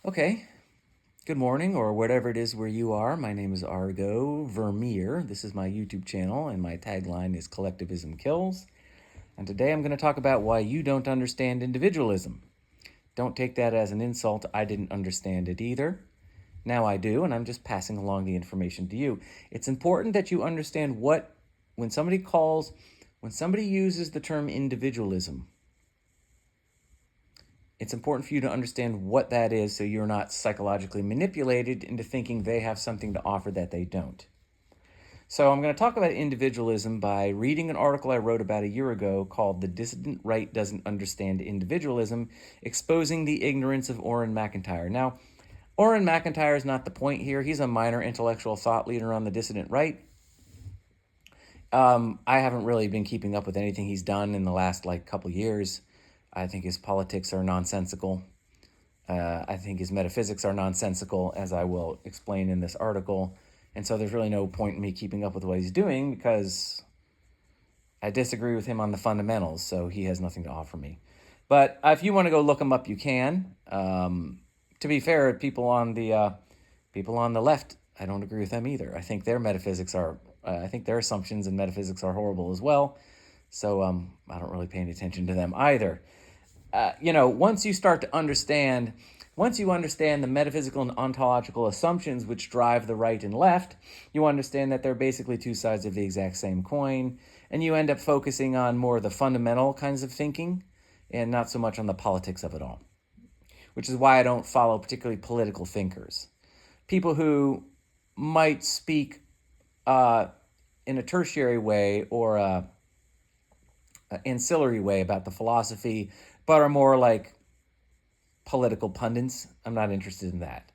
Okay, good morning or whatever it is where you are. My name is Argo Vermeer. This is my YouTube channel, and my tagline is Collectivism Kills. And today I'm going to talk about why you don't understand individualism. Don't take that as an insult. I didn't understand it either. Now I do, and I'm just passing along the information to you. It's important that you understand when somebody uses the term individualism, it's important for you to understand what that is so you're not psychologically manipulated into thinking they have something to offer that they don't. So I'm going to talk about individualism by reading an article I wrote about a year ago called "The Dissident Right Doesn't Understand Individualism, Exposing the Ignorance of Orrin McIntyre." Now, Orrin McIntyre is not the point here. He's a minor intellectual thought leader on the dissident right. I haven't really been keeping up with anything he's done in the last couple years. I think his politics are nonsensical. I think his metaphysics are nonsensical, as I will explain in this article. And so there's really no point in me keeping up with what he's doing because I disagree with him on the fundamentals, so he has nothing to offer me. But if you want to go look him up, you can. To be fair, people on the left, I don't agree with them either. I think their I think their assumptions and metaphysics are horrible as well. So I don't really pay any attention to them either. Once you understand the metaphysical and ontological assumptions which drive the right and left, you understand that they're basically two sides of the exact same coin, and you end up focusing on more of the fundamental kinds of thinking and not so much on the politics of it all, which is why I don't follow particularly political thinkers. People who might speak in a tertiary way or an ancillary way about the philosophy, but are more like political pundits. I'm not interested in that.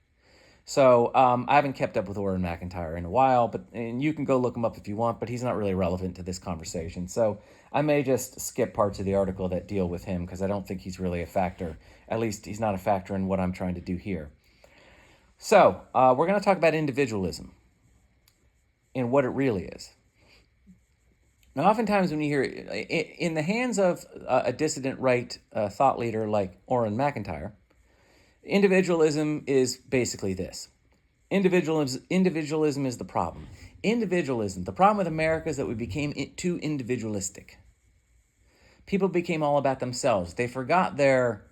So I haven't kept up with Orrin McIntyre in a while, and you can go look him up if you want, but he's not really relevant to this conversation. So I may just skip parts of the article that deal with him because I don't think he's really a factor. At least he's not a factor in what I'm trying to do here. So we're going to talk about individualism and what it really is. Now, oftentimes when you hear in the hands of a dissident right thought leader like Orrin McIntyre, individualism is basically this. Individualism is the problem. The problem with America is that we became too individualistic. People became all about themselves. They forgot their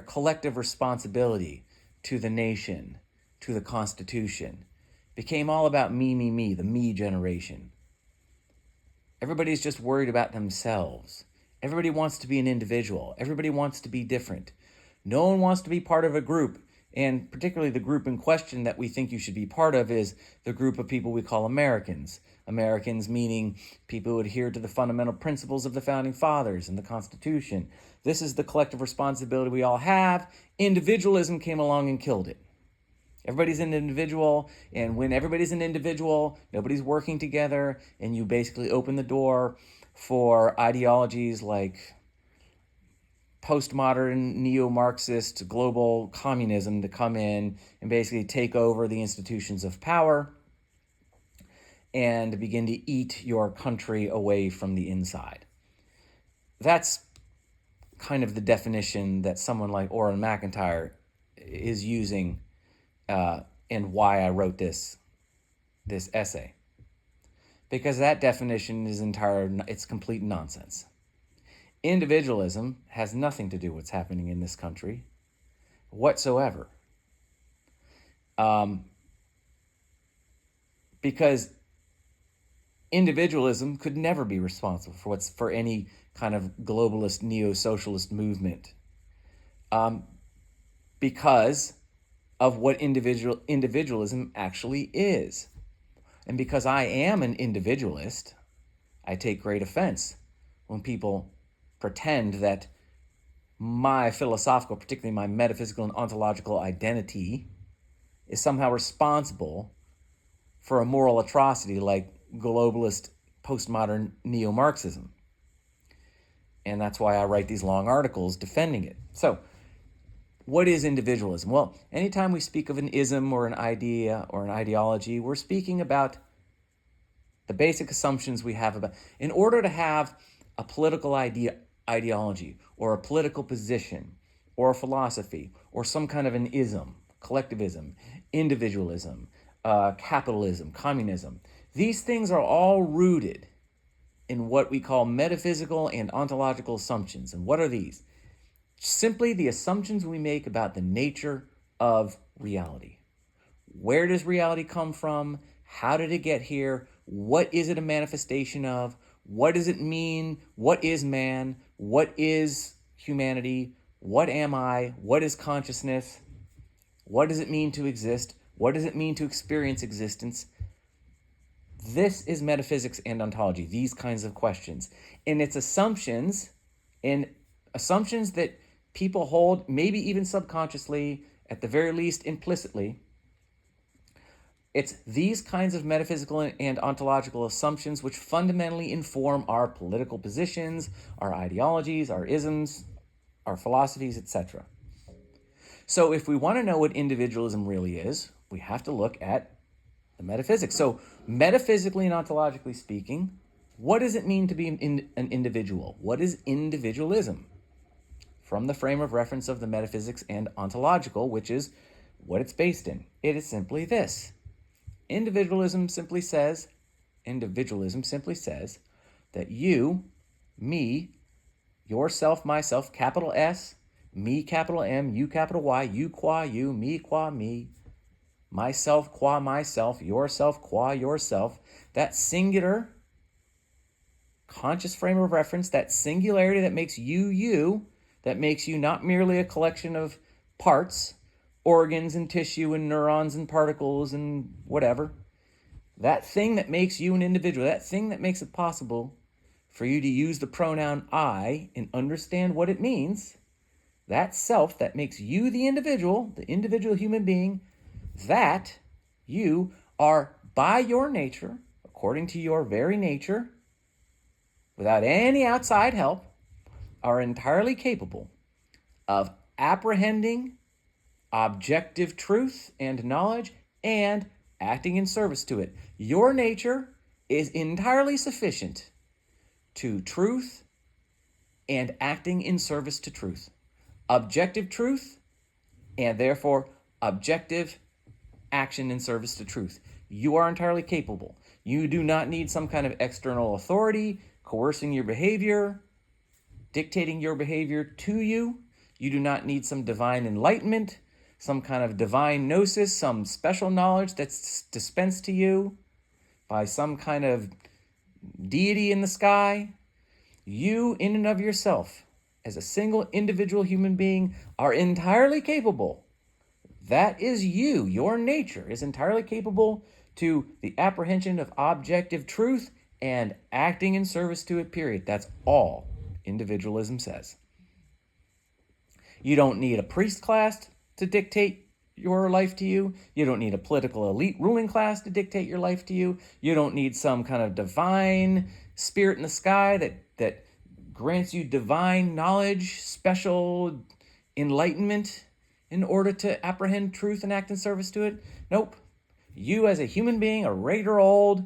collective responsibility to the nation, to the Constitution. Became all about me, the me generation. Everybody's just worried about themselves. Everybody wants to be an individual. Everybody wants to be different. No one wants to be part of a group, and particularly the group in question that we think you should be part of is the group of people we call Americans. Americans meaning people who adhere to the fundamental principles of the Founding Fathers and the Constitution. This is the collective responsibility we all have. Individualism came along and killed it. Everybody's an individual, and when everybody's an individual, nobody's working together, and you basically open the door for ideologies like postmodern, neo-Marxist, global communism to come in and basically take over the institutions of power and begin to eat your country away from the inside. That's kind of the definition that someone like Orrin McIntyre is using and why I wrote this essay. Because that definition is it's complete nonsense. Individualism has nothing to do with what's happening in this country whatsoever. Because individualism could never be responsible for any kind of globalist neo-socialist movement. Because of what individualism actually is. And because I am an individualist, I take great offense when people pretend that my philosophical, particularly my metaphysical and ontological identity, is somehow responsible for a moral atrocity like globalist postmodern neo-Marxism. And that's why I write these long articles defending it. So, what is individualism? Well, anytime we speak of an ism or an idea or an ideology, we're speaking about the basic assumptions we have about. In order to have a political ideology or a political position, or a philosophy or some kind of an ism, collectivism, individualism, capitalism, communism. These things are all rooted in what we call metaphysical and ontological assumptions. And what are these? Simply the assumptions we make about the nature of reality. Where does reality come from? How did it get here? What is it a manifestation of? What does it mean? What is man? What is humanity? What am I? What is consciousness? What does it mean to exist? What does it mean to experience existence? This is metaphysics and ontology, these kinds of questions. And it's assumptions that people hold, maybe even subconsciously, at the very least implicitly. It's these kinds of metaphysical and ontological assumptions which fundamentally inform our political positions, our ideologies, our isms, our philosophies, etc. So if we want to know what individualism really is, we have to look at the metaphysics. So metaphysically and ontologically speaking, what does it mean to be an individual? What is individualism? From the frame of reference of the metaphysics and ontological, which is what it's based in. It is simply this. Individualism simply says that you, me, yourself, myself, capital S, me, capital M, you, capital Y, you qua you, me qua me, myself qua myself, yourself qua yourself, that singular conscious frame of reference, that singularity that makes you you, that makes you not merely a collection of parts, organs and tissue and neurons and particles and whatever. That thing that makes you an individual, that thing that makes it possible for you to use the pronoun I and understand what it means, that self that makes you the individual human being, that you are by your nature, according to your very nature, without any outside help, are entirely capable of apprehending objective truth and knowledge and acting in service to it. Your nature is entirely sufficient to truth and acting in service to truth. Objective truth and therefore objective action in service to truth. You are entirely capable. You do not need some kind of external authority coercing your behavior, dictating your behavior to you. You do not need some divine enlightenment, some kind of divine gnosis, some special knowledge that's dispensed to you by some kind of deity in the sky. You, in and of yourself, as a single individual human being, are entirely capable. That is you. Your nature is entirely capable to the apprehension of objective truth and acting in service to it, period. That's all individualism says. You don't need a priest class to dictate your life to you. You don't need a political elite ruling class to dictate your life to you. You don't need some kind of divine spirit in the sky that grants you divine knowledge, special enlightenment in order to apprehend truth and act in service to it. Nope. You as a human being, a regular old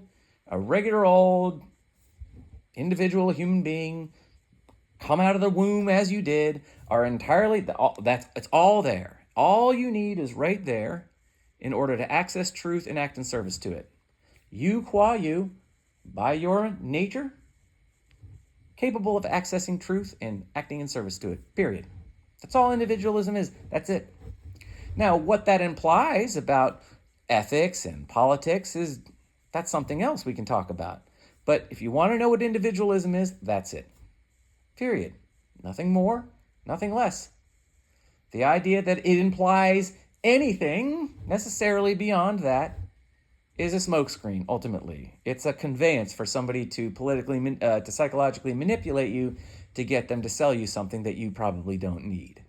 individual human being, come out of the womb as you did, are entirely, it's all there. All you need is right there in order to access truth and act in service to it. You qua you, by your nature, capable of accessing truth and acting in service to it, period. That's all individualism is. That's it. Now, what that implies about ethics and politics that's something else we can talk about. But if you want to know what individualism is, that's it. Period. Nothing more, nothing less. The idea that it implies anything necessarily beyond that is a smokescreen, ultimately. It's a conveyance for somebody to to psychologically manipulate you to get them to sell you something that you probably don't need.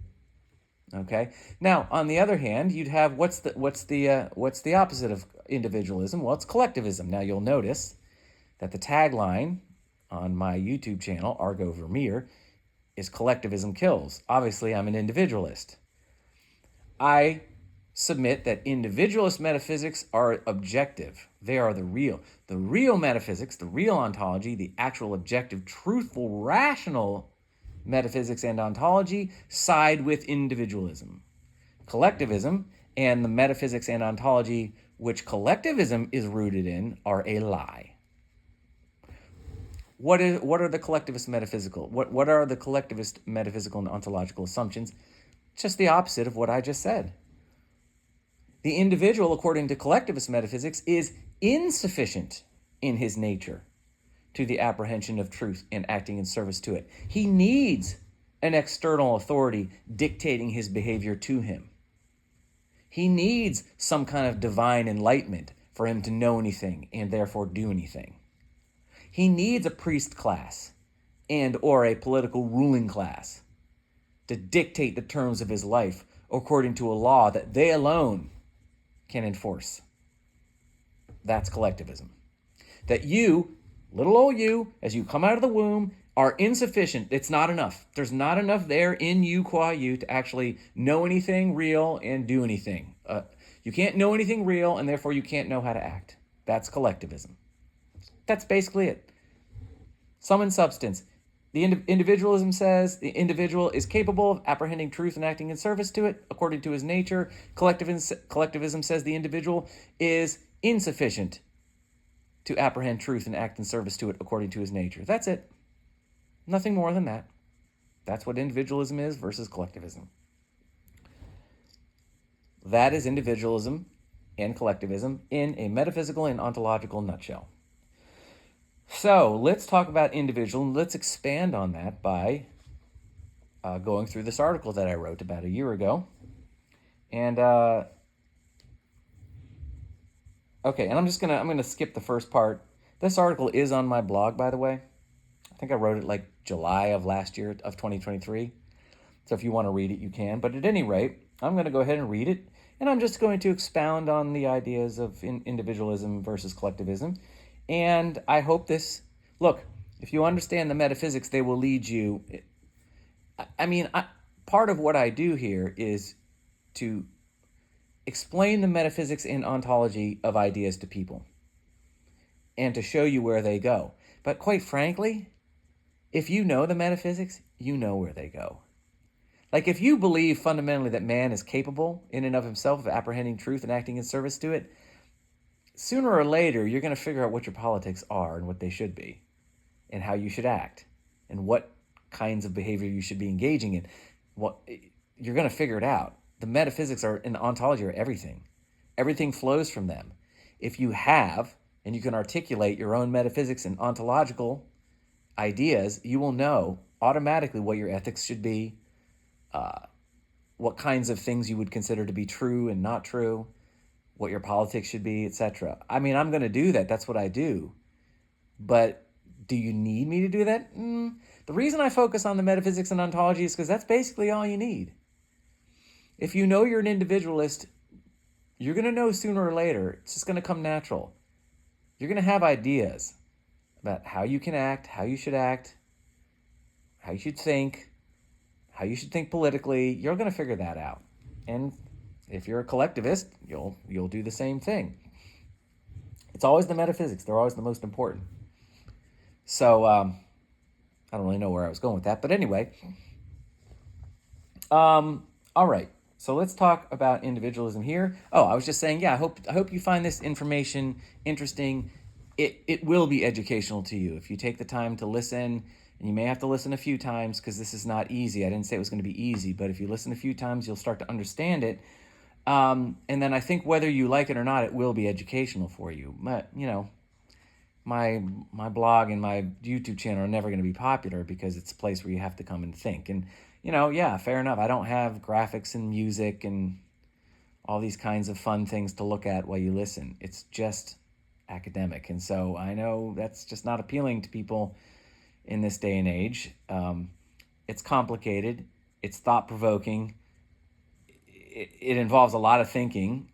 Okay? Now, on the other hand, you'd have what's the opposite of individualism? Well, it's collectivism. Now, you'll notice that the tagline on my YouTube channel, Argo Vermeer, is collectivism kills. Obviously, I'm an individualist. I submit that individualist metaphysics are objective. They are the real. The real metaphysics, the real ontology, the actual objective, truthful, rational metaphysics and ontology side with individualism. Collectivism and the metaphysics and ontology which collectivism is rooted in are a lie. What are the collectivist metaphysical? What are the collectivist metaphysical and ontological assumptions? Just the opposite of what I just said. The individual, according to collectivist metaphysics, is insufficient in his nature to the apprehension of truth and acting in service to it. He needs an external authority dictating his behavior to him. He needs some kind of divine enlightenment for him to know anything and therefore do anything. He needs a priest class and or a political ruling class to dictate the terms of his life according to a law that they alone can enforce. That's collectivism. That you, little old you, as you come out of the womb, are insufficient. It's not enough. There's not enough there in you, qua you, to actually know anything real and do anything. You can't know anything real, and therefore you can't know how to act. That's collectivism. That's basically it. Sum and substance. The individualism says the individual is capable of apprehending truth and acting in service to it according to his nature. Collectivism says the individual is insufficient to apprehend truth and act in service to it according to his nature. That's it. Nothing more than that. That's what individualism is versus collectivism. That is individualism and collectivism in a metaphysical and ontological nutshell. So let's talk about individual, and let's expand on that by going through this article that I wrote about a year ago. And okay, and I'm gonna skip the first part. This article is on my blog, by the way. I think I wrote it like July of last year of 2023. So if you want to read it, you can. But at any rate, I'm going to go ahead and read it, and I'm just going to expound on the ideas of individualism versus collectivism. And I hope this, look, if you understand the metaphysics, they will lead you. Part of what I do here is to explain the metaphysics and ontology of ideas to people and to show you where they go. But quite frankly, if you know the metaphysics, you know where they go. Like if you believe fundamentally that man is capable in and of himself of apprehending truth and acting in service to it, sooner or later, you're going to figure out what your politics are and what they should be and how you should act and what kinds of behavior you should be engaging in. You're going to figure it out. The metaphysics and the ontology are everything. Everything flows from them. If you have, and you can articulate your own metaphysics and ontological ideas, you will know automatically what your ethics should be, what kinds of things you would consider to be true and not true, what your politics should be, etc. I'm going to do that. That's what I do. But do you need me to do that? The reason I focus on the metaphysics and ontology is because that's basically all you need. If you know you're an individualist, you're going to know sooner or later. It's just going to come natural. You're going to have ideas about how you can act, how you should act, how you should think politically. You're going to figure that out. And if you're a collectivist, you'll do the same thing. It's always the metaphysics. They're always the most important. So I don't really know where I was going with that. But anyway, all right. So let's talk about individualism here. Oh, I was just saying, I hope you find this information interesting. It will be educational to you if you take the time to listen, and you may have to listen a few times because this is not easy. I didn't say it was going to be easy, but if you listen a few times, you'll start to understand it. And then I think whether you like it or not, it will be educational for you. But, my blog and my YouTube channel are never going to be popular because it's a place where you have to come and think. And, fair enough. I don't have graphics and music and all these kinds of fun things to look at while you listen. It's just academic. And so I know that's just not appealing to people in this day and age. It's complicated. It's thought-provoking. It involves a lot of thinking.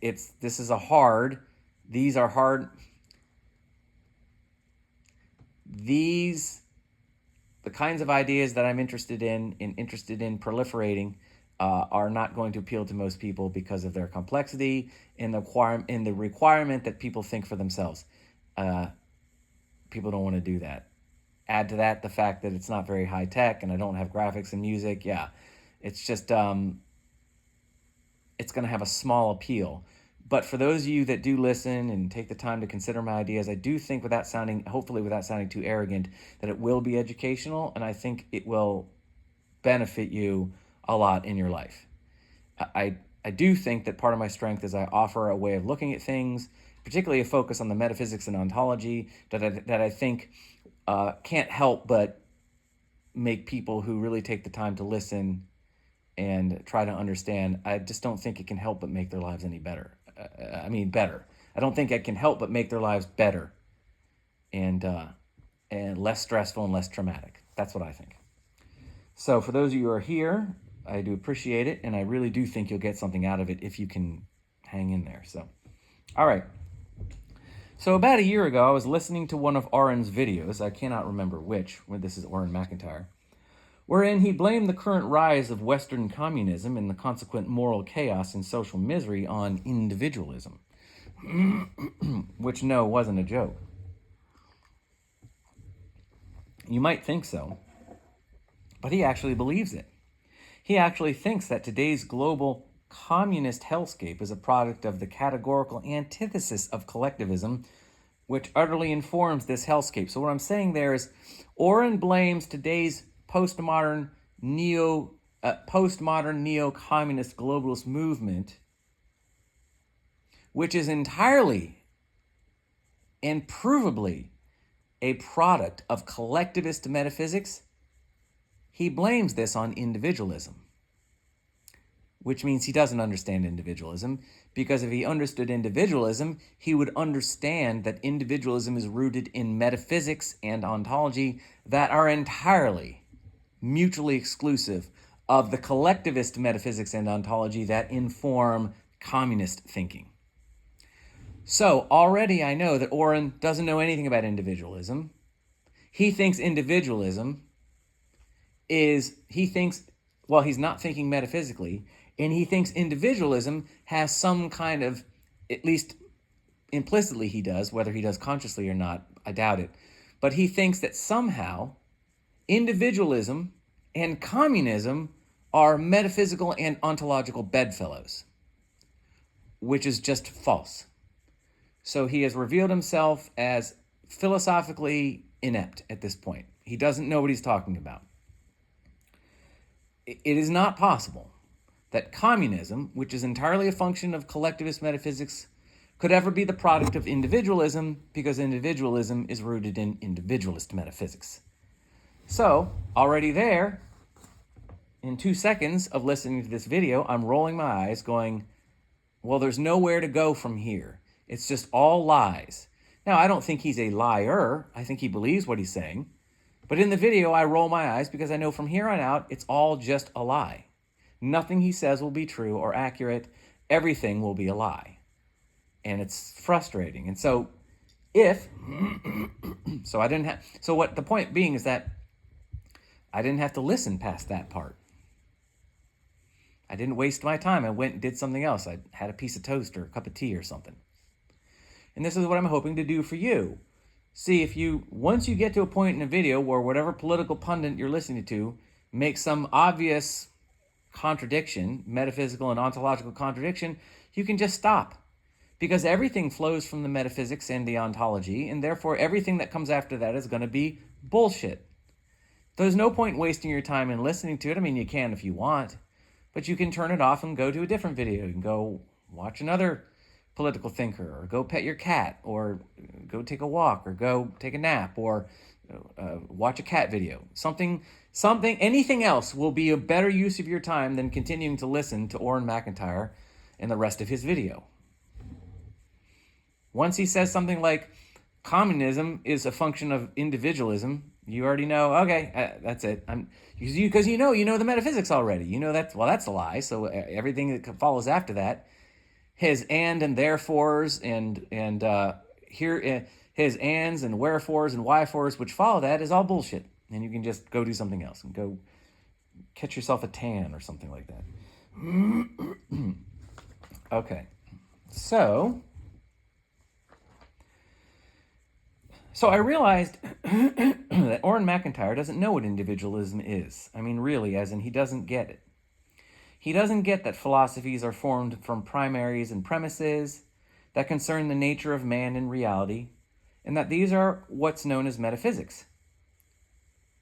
These are hard. The kinds of ideas that I'm interested in proliferating are not going to appeal to most people because of their complexity and the requirement that people think for themselves. People don't want to do that. Add to that the fact that it's not very high tech and I don't have graphics and music. Yeah, it's just it's going to have a small appeal. But for those of you that do listen and take the time to consider my ideas, I do think, hopefully without sounding too arrogant, that it will be educational, and I think it will benefit you a lot in your life. I do think that part of my strength is I offer a way of looking at things, particularly a focus on the metaphysics and ontology, that I think can't help but make people who really take the time to listen and try to understand. I just don't think it can help but make their lives any better. Better. I don't think it can help but make their lives better and less stressful and less traumatic. That's what I think. So for those of you who are here, I do appreciate it, and I really do think you'll get something out of it if you can hang in there. So, all right. So about a year ago, I was listening to one of Oren's videos. I cannot remember which. This is Oren McIntyre, wherein he blamed the current rise of Western communism and the consequent moral chaos and social misery on individualism, which, no, wasn't a joke. You might think so, but he actually believes it. He actually thinks that today's global communist hellscape is a product of the categorical antithesis of collectivism, which utterly informs this hellscape. So what I'm saying there is, Oren blames today's postmodern neo-communist globalist movement, which is entirely and provably a product of collectivist metaphysics. He blames this on individualism, which means he doesn't understand individualism, because if he understood individualism, he would understand that individualism is rooted in metaphysics and ontology that are entirely mutually exclusive of the collectivist metaphysics and ontology that inform communist thinking. So already I know that Oren doesn't know anything about individualism. He thinks individualism he's not thinking metaphysically, and he thinks individualism has some kind of, at least implicitly he does, whether he does consciously or not, I doubt it, but he thinks that somehow individualism and communism are metaphysical and ontological bedfellows, which is just false. So he has revealed himself as philosophically inept at this point. He doesn't know what he's talking about. It is not possible that communism, which is entirely a function of collectivist metaphysics, could ever be the product of individualism, because individualism is rooted in individualist metaphysics. So, already there, in 2 seconds of listening to this video, I'm rolling my eyes going, well, there's nowhere to go from here. It's just all lies. Now, I don't think he's a liar. I think he believes what he's saying. But in the video, I roll my eyes because I know from here on out, it's all just a lie. Nothing he says will be true or accurate. Everything will be a lie. And it's frustrating. And so the point being is that I didn't have to listen past that part. I didn't waste my time. I went and did something else. I had a piece of toast or a cup of tea or something. And this is what I'm hoping to do for you. See, once you get to a point in a video where whatever political pundit you're listening to makes some obvious contradiction, metaphysical and ontological contradiction, you can just stop. Because everything flows from the metaphysics and the ontology, and therefore everything that comes after that is going to be bullshit. There's no point wasting your time in listening to it. I mean, you can if you want, but you can turn it off and go to a different video. You can go watch another political thinker, or go pet your cat, or go take a walk, or go take a nap, or watch a cat video. Anything else will be a better use of your time than continuing to listen to Oren McIntyre and the rest of his video. Once he says something like, communism is a function of individualism, you already know, okay, that's it. Because you know the metaphysics already. You know that's a lie, so everything that follows after that, his and therefores and here his ands and wherefores and whyfores which follow that is all bullshit. And you can just go do something else and go catch yourself a tan or something like that. Okay. So So I realized that Orrin McIntyre doesn't know what individualism is. I mean, really, as in he doesn't get it. He doesn't get that philosophies are formed from primaries and premises that concern the nature of man in reality, and that these are what's known as metaphysics.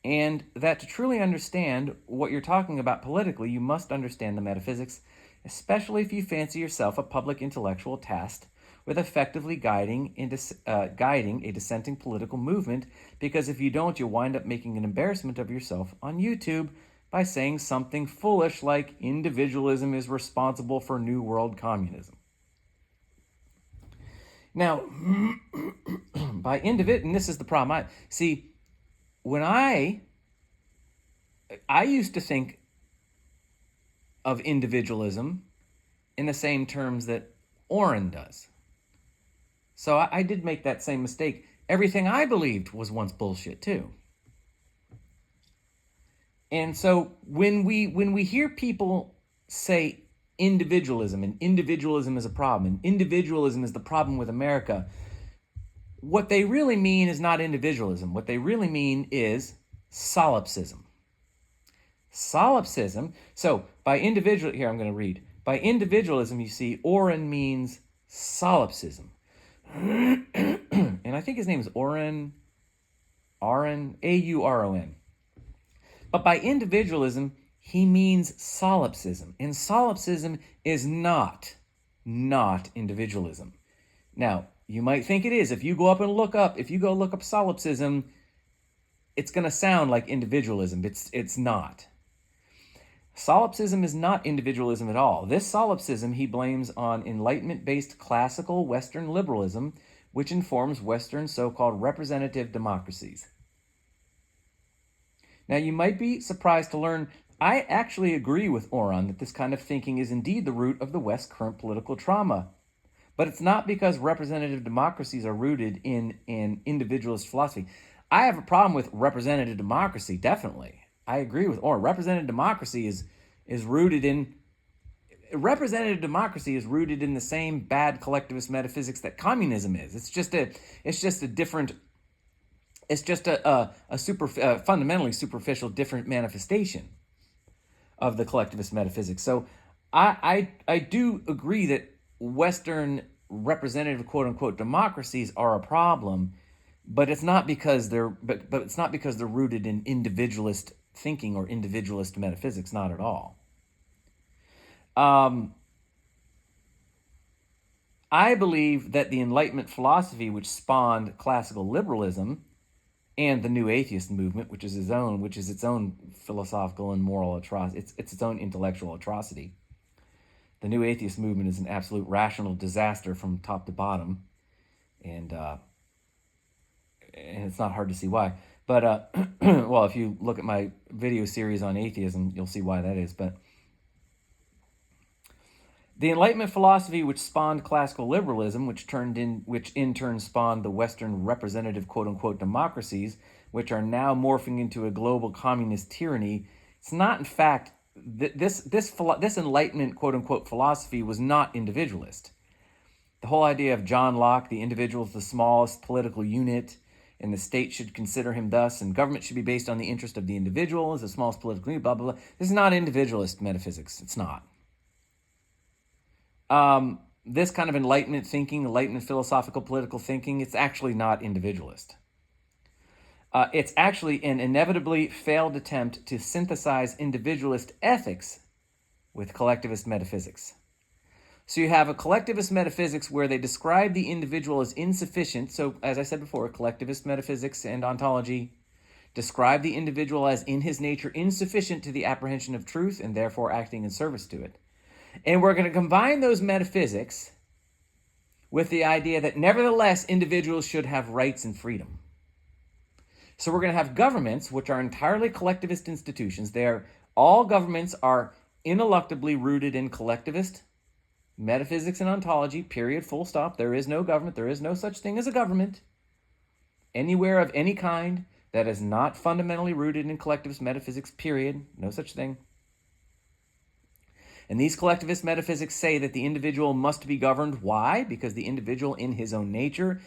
And that to truly understand what you're talking about politically, you must understand the metaphysics, especially if you fancy yourself a public intellectual tasked with effectively guiding a dissenting political movement, because if you don't, you'll wind up making an embarrassment of yourself on YouTube by saying something foolish like individualism is responsible for New World Communism. Now, and this is the problem. When I used to think of individualism in the same terms that Orrin does. So I did make that same mistake. Everything I believed was once bullshit too. And so when we hear people say individualism, and individualism is a problem, and individualism is the problem with America, what they really mean is not individualism. What they really mean is solipsism. Solipsism, so by individual, here I'm going to read. By individualism, you see, Orrin means solipsism. And I think his name is Auron, A-U-R-O-N. But by individualism, he means solipsism. And solipsism is not individualism. Now, you might think it is. If you go look up solipsism, it's going to sound like individualism. It's not. Solipsism is not individualism at all. This solipsism he blames on Enlightenment-based classical Western liberalism, which informs Western so-called representative democracies. Now, you might be surprised to learn I actually agree with Orrin that this kind of thinking is indeed the root of the West's current political trauma. But it's not because representative democracies are rooted in individualist philosophy. I have a problem with representative democracy, definitely. I agree with Orrin. Representative democracy is rooted in the same bad collectivist metaphysics that communism is. It's just a fundamentally superficial different manifestation of the collectivist metaphysics. So I do agree that Western representative quote unquote democracies are a problem, but it's not because they're rooted in individualist thinking or individualist metaphysics, not at all. I believe that the Enlightenment philosophy, which spawned classical liberalism and the New Atheist movement, which is its own philosophical and moral atrocity, it's its own intellectual atrocity. The New Atheist movement is an absolute rational disaster from top to bottom, and it's not hard to see why. But, well, if you look at my video series on atheism, you'll see why that is. But the Enlightenment philosophy, which spawned classical liberalism, which in turn spawned the Western representative quote-unquote democracies, which are now morphing into a global communist tyranny, it's not, in fact, this Enlightenment quote-unquote philosophy was not individualist. The whole idea of John Locke, the individual is the smallest political unit, and the state should consider him thus, and government should be based on the interest of the individual as the smallest political unit, blah, blah, blah. This is not individualist metaphysics. It's not. This kind of Enlightenment thinking, Enlightenment philosophical political thinking, it's actually not individualist. It's actually an inevitably failed attempt to synthesize individualist ethics with collectivist metaphysics. So you have a collectivist metaphysics where they describe the individual as insufficient. So, as I said before, collectivist metaphysics and ontology describe the individual as in his nature insufficient to the apprehension of truth and therefore acting in service to it. And we're going to combine those metaphysics with the idea that nevertheless individuals should have rights and freedom. So we're going to have governments which are entirely collectivist institutions. All governments are ineluctably rooted in collectivist metaphysics and ontology, period, full stop. There is no government. There is no such thing as a government anywhere of any kind that is not fundamentally rooted in collectivist metaphysics, period. No such thing. And these collectivist metaphysics say that the individual must be governed. Why? Because the individual in his own nature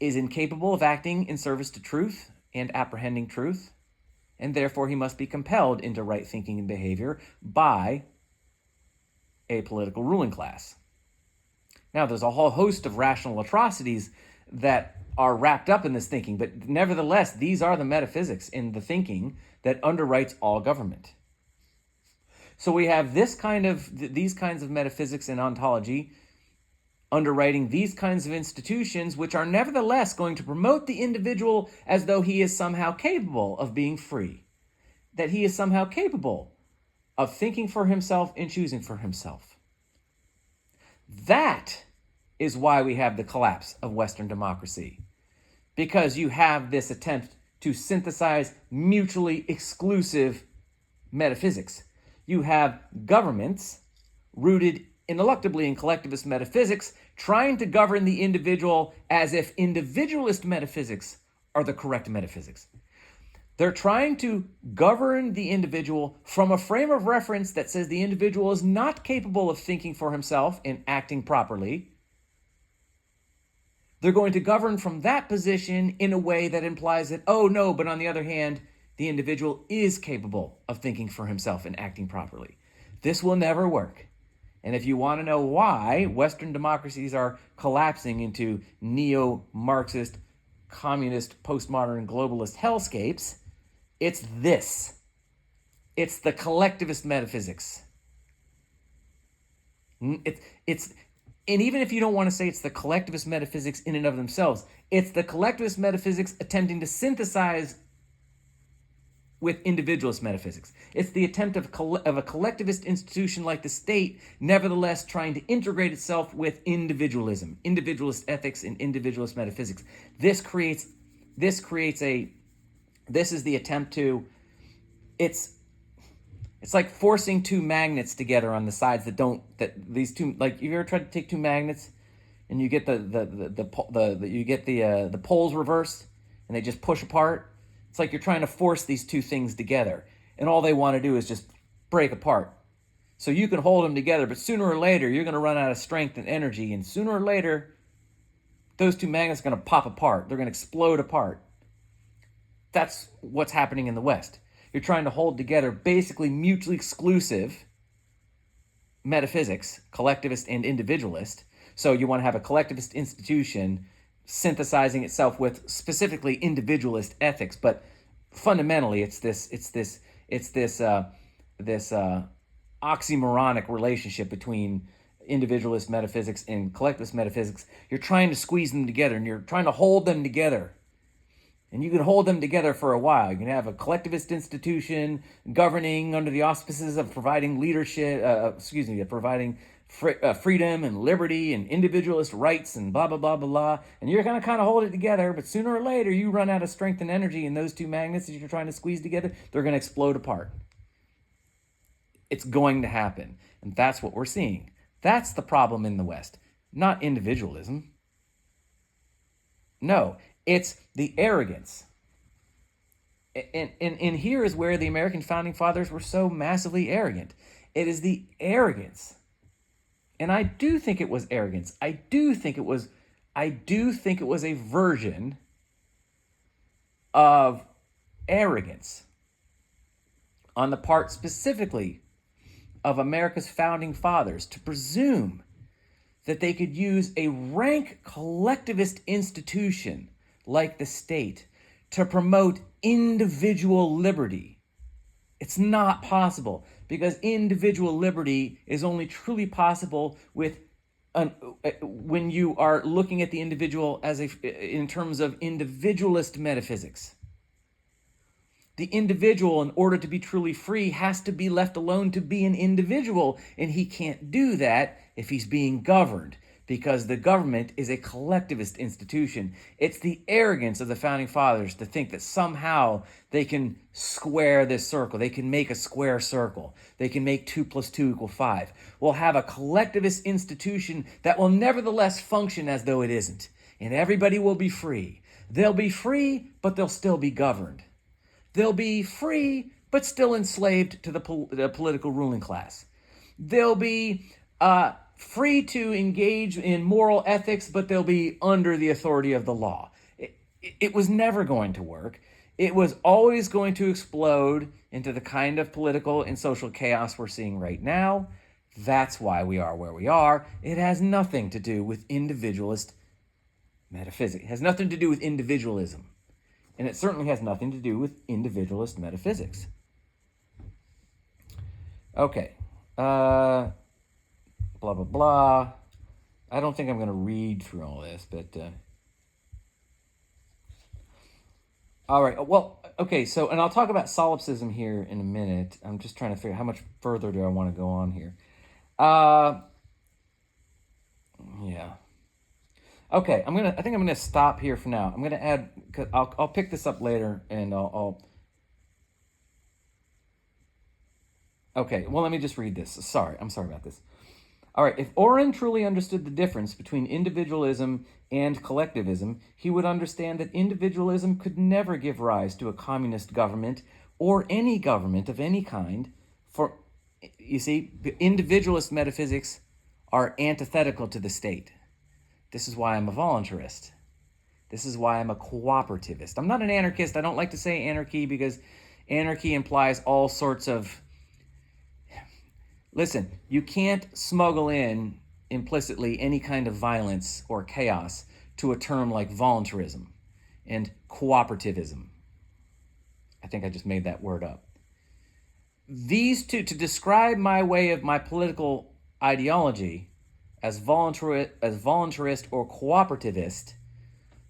is incapable of acting in service to truth and apprehending truth, and therefore he must be compelled into right thinking and behavior by a political ruling class. Now, there's a whole host of rational atrocities that are wrapped up in this thinking, but nevertheless, these are the metaphysics in the thinking that underwrites all government. So we have these kinds of metaphysics and ontology underwriting these kinds of institutions, which are nevertheless going to promote the individual as though he is somehow capable of being free, that he is somehow capable of thinking for himself and choosing for himself. That is why we have the collapse of Western democracy, because you have this attempt to synthesize mutually exclusive metaphysics. You have governments rooted ineluctably in collectivist metaphysics trying to govern the individual as if individualist metaphysics are the correct metaphysics. They're trying to govern the individual from a frame of reference that says the individual is not capable of thinking for himself and acting properly. They're going to govern from that position in a way that implies that, oh no, but on the other hand, the individual is capable of thinking for himself and acting properly. This will never work. And if you want to know why Western democracies are collapsing into neo-Marxist, communist, postmodern, globalist hellscapes, it's this. It's the collectivist metaphysics. And even if you don't want to say it's the collectivist metaphysics in and of themselves, it's the collectivist metaphysics attempting to synthesize with individualist metaphysics. It's the attempt of a collectivist institution like the state, nevertheless trying to integrate itself with individualism, individualist ethics, and individualist metaphysics. This is the attempt to, it's like forcing two magnets together on the sides these two, like, you ever tried to take two magnets and you get the poles reversed and they just push apart? It's like you're trying to force these two things together, and all they want to do is just break apart. So you can hold them together, but sooner or later, you're going to run out of strength and energy, and sooner or later, those two magnets are going to pop apart. They're going to explode apart. That's what's happening in the West. You're trying to hold together basically mutually exclusive metaphysics, collectivist and individualist. So you want to have a collectivist institution synthesizing itself with specifically individualist ethics, but fundamentally it's this oxymoronic relationship between individualist metaphysics and collectivist metaphysics. You're trying to squeeze them together, and you're trying to hold them together. And you can hold them together for a while. You can have a collectivist institution governing under the auspices of providing leadership, providing freedom and liberty and individualist rights and blah, blah, blah, blah, blah. And you're going to kind of hold it together, but sooner or later you run out of strength and energy, and those two magnets that you're trying to squeeze together, they're going to explode apart. It's going to happen. And that's what we're seeing. That's the problem in the West, not individualism. No, it's the arrogance. And here is where the American founding fathers were so massively arrogant. It is the arrogance. And I do think it was arrogance. I do think it was a version of arrogance on the part specifically of America's founding fathers to presume that they could use a rank collectivist institution like the state to promote individual liberty. It's not possible, because individual liberty is only truly possible when you are looking at the individual in terms of individualist metaphysics. The individual, in order to be truly free, has to be left alone to be an individual, and he can't do that if he's being governed, because the government is a collectivist institution. It's the arrogance of the founding fathers to think that somehow they can square this circle. They can make a square circle. They can make 2 + 2 = 5. We'll have a collectivist institution that will nevertheless function as though it isn't. And everybody will be free. They'll be free, but they'll still be governed. They'll be free, but still enslaved to the political ruling class. They'll be free to engage in moral ethics, but they'll be under the authority of the law. It was never going to work. It was always going to explode into the kind of political and social chaos we're seeing right now. That's why we are where we are. It has nothing to do with individualist metaphysics. It has nothing to do with individualism. And it certainly has nothing to do with individualist metaphysics. Okay. Blah, blah, blah. I don't think I'm going to read through all this, but... all right. Well, okay. So, and I'll talk about solipsism here in a minute. I'm just trying to figure out how much further do I want to go on here. Yeah. Okay. I think I'm gonna stop here for now. I'm gonna add. Cause I'll pick this up later, and I'll. Okay. Well, let me just read this. I'm sorry about this. All right, if Oren truly understood the difference between individualism and collectivism, he would understand that individualism could never give rise to a communist government or any government of any kind. For, you see, individualist metaphysics are antithetical to the state. This is why I'm a voluntarist. This is why I'm a cooperativist. I'm not an anarchist. I don't like to say anarchy because anarchy implies all sorts of... Listen, you can't smuggle in implicitly any kind of violence or chaos to a term like voluntarism and cooperativism. I think I just made that word up. These two, to describe my way of my political ideology as voluntarist or cooperativist,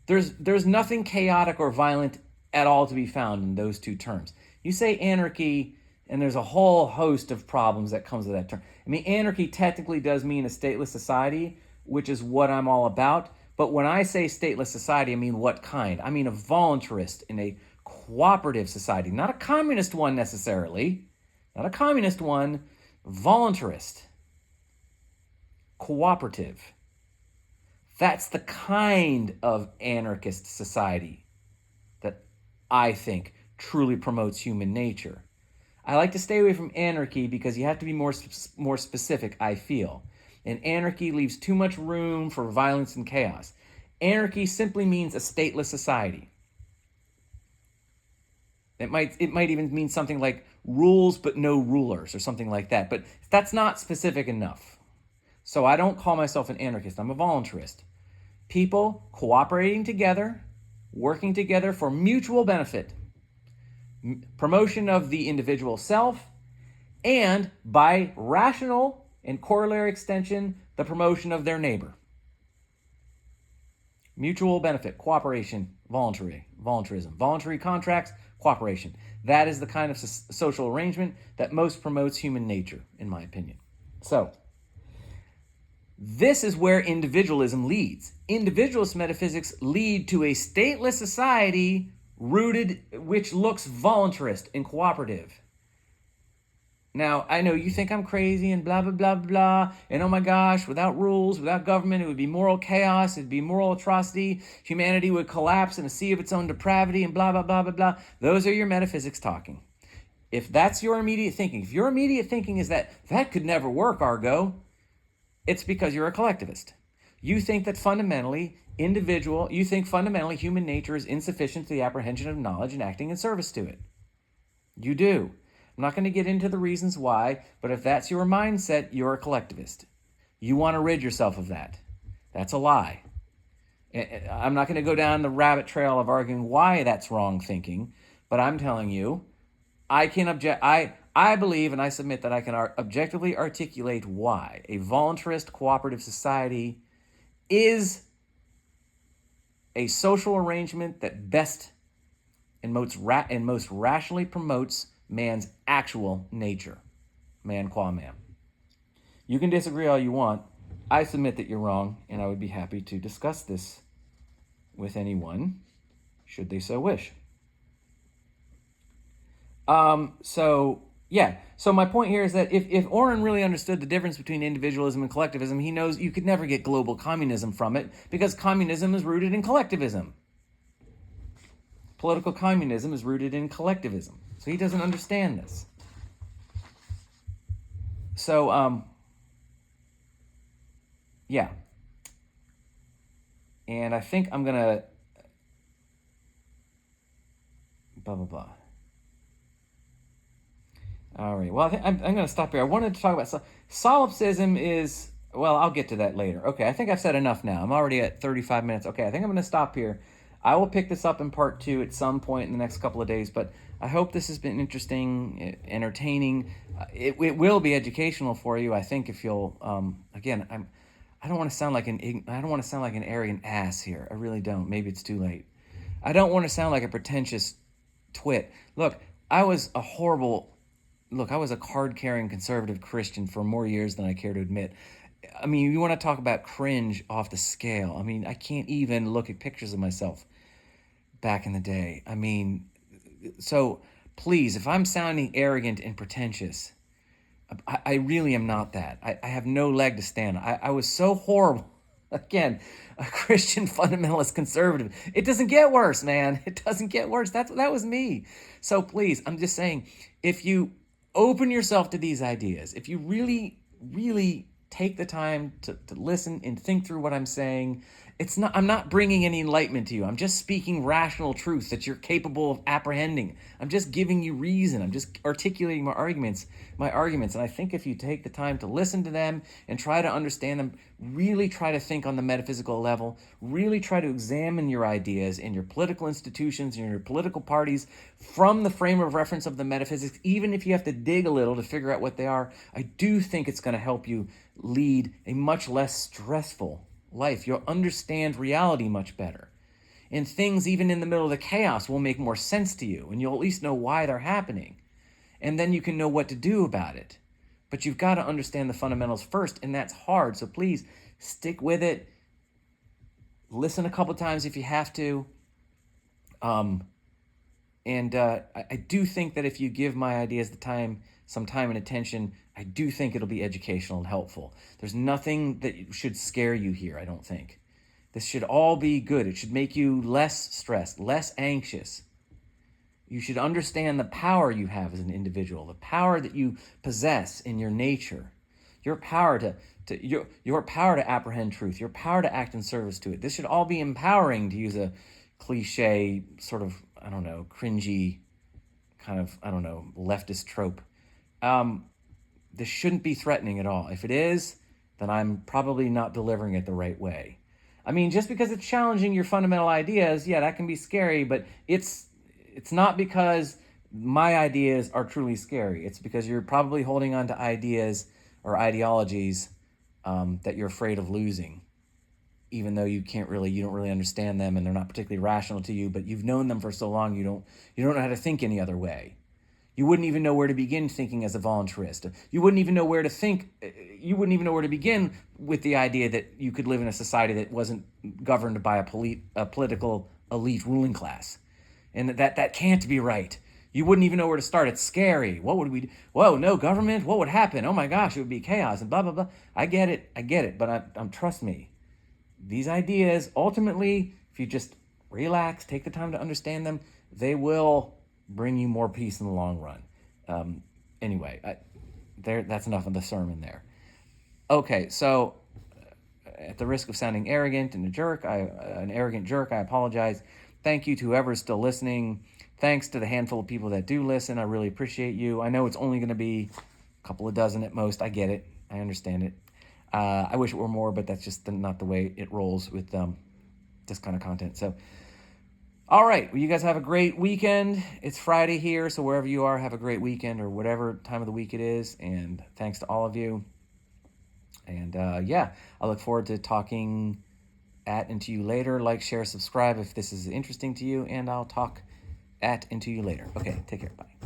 there's nothing chaotic or violent at all to be found in those two terms. You say anarchy, and there's a whole host of problems that comes with that term. I mean, anarchy technically does mean a stateless society, which is what I'm all about. But when I say stateless society, I mean what kind? I mean a voluntarist in a cooperative society, not a communist one necessarily. Not a communist one, voluntarist, cooperative. That's the kind of anarchist society that I think truly promotes human nature. I like to stay away from anarchy because you have to be more specific, I feel. And anarchy leaves too much room for violence and chaos. Anarchy simply means a stateless society. It might even mean something like rules but no rulers or something like that. But that's not specific enough. So I don't call myself an anarchist. I'm a voluntarist. People cooperating together, working together for mutual benefit. Promotion of the individual self, and by rational and corollary extension, the promotion of their neighbor. Mutual benefit, cooperation, voluntarism, voluntary contracts, cooperation. That is the kind of social arrangement that most promotes human nature, in my opinion. So, this is where individualism leads. Individualist metaphysics lead to a stateless society which looks voluntarist and cooperative. Now, I know you think I'm crazy and blah, blah, blah, blah, and oh my gosh, without rules, without government, it would be moral chaos, it'd be moral atrocity, humanity would collapse in a sea of its own depravity, and blah, blah, blah, blah, blah. Those are your metaphysics talking. If that's your immediate thinking, if your immediate thinking is that could never work, Argo, it's because you're a collectivist. You think that fundamentally human nature is insufficient to the apprehension of knowledge and acting in service to it. You do. I'm not going to get into the reasons why, but if that's your mindset, you're a collectivist. You want to rid yourself of that. That's a lie. I'm not going to go down the rabbit trail of arguing why that's wrong thinking, but I'm telling you, I believe and I submit that I can objectively articulate why a voluntarist cooperative society is a social arrangement that best and most rationally promotes man's actual nature, man qua man. You can disagree all you want. I submit that you're wrong, and I would be happy to discuss this with anyone, should they so wish. So my point here is that if Oren really understood the difference between individualism and collectivism, he knows you could never get global communism from it because communism is rooted in collectivism. Political communism is rooted in collectivism. So he doesn't understand this. So yeah. And I think I'm going to blah, blah, blah. All right. Well, I'm going to stop here. I wanted to talk about solipsism is, well, I'll get to that later. Okay, I think I've said enough now. I'm already at 35 minutes. Okay, I think I'm going to stop here. I will pick this up in part 2 at some point in the next couple of days, but I hope this has been interesting, entertaining. It will be educational for you, I think, if you'll, again, I don't want to sound like an arrogant ass here. I really don't. Maybe it's too late. I don't want to sound like a pretentious twit. Look, I was a card-carrying conservative Christian for more years than I care to admit. I mean, you want to talk about cringe off the scale. I mean, I can't even look at pictures of myself back in the day. I mean, so please, if I'm sounding arrogant and pretentious, I really am not that. I have no leg to stand on. I was so horrible. Again, a Christian fundamentalist conservative. It doesn't get worse, man. It doesn't get worse. That was me. So please, I'm just saying, if you open yourself to these ideas, if you really, really take the time to listen and think through what I'm saying, I'm not bringing any enlightenment to you. I'm just speaking rational truth that you're capable of apprehending. I'm just giving you reason. I'm just articulating my arguments. And I think if you take the time to listen to them and try to understand them, really try to think on the metaphysical level, really try to examine your ideas and your political institutions and your political parties from the frame of reference of the metaphysics, even if you have to dig a little to figure out what they are, I do think it's going to help you lead a much less stressful life. You'll understand reality much better. And things, even in the middle of the chaos, will make more sense to you, and you'll at least know why they're happening. And then you can know what to do about it. But you've got to understand the fundamentals first, and that's hard. So please, stick with it. Listen a couple times if you have to. I do think that if you give my ideas some time and attention, I do think it'll be educational and helpful. There's nothing that should scare you here, I don't think. This should all be good. It should make you less stressed, less anxious. You should understand the power you have as an individual, the power that you possess in your nature, your power your power to apprehend truth, your power to act in service to it. This should all be empowering, to use a cliche, sort of, cringy, kind of, leftist trope. This shouldn't be threatening at all. If it is, then I'm probably not delivering it the right way. I mean, just because it's challenging your fundamental ideas, yeah, that can be scary, but it's not because my ideas are truly scary. It's because you're probably holding on to ideas or ideologies that you're afraid of losing, even though you don't really understand them and they're not particularly rational to you, but you've known them for so long you don't know how to think any other way. You wouldn't even know where to begin thinking as a voluntarist. You wouldn't even know where to begin with the idea that you could live in a society that wasn't governed by a political elite ruling class. And that can't be right. You wouldn't even know where to start. It's scary. What would we do? Whoa, no government? What would happen? Oh my gosh, it would be chaos and blah, blah, blah. I get it. But trust me, these ideas, ultimately, if you just relax, take the time to understand them, they will bring you more peace in the long run. Anyway, that's enough of the sermon there. Okay, so at the risk of sounding arrogant and an arrogant jerk, I apologize. Thank you to whoever's still listening. Thanks to the handful of people that do listen. I really appreciate you. I know it's only going to be a couple of dozen at most. I get it. I understand it. I wish it were more, but that's just not the way it rolls with this kind of content. So, all right. Well, you guys have a great weekend. It's Friday here, so wherever you are, have a great weekend or whatever time of the week it is. And thanks to all of you. And I look forward to talking at and to you later. Like, share, subscribe if this is interesting to you, and I'll talk at and to you later. Okay, take care. Bye.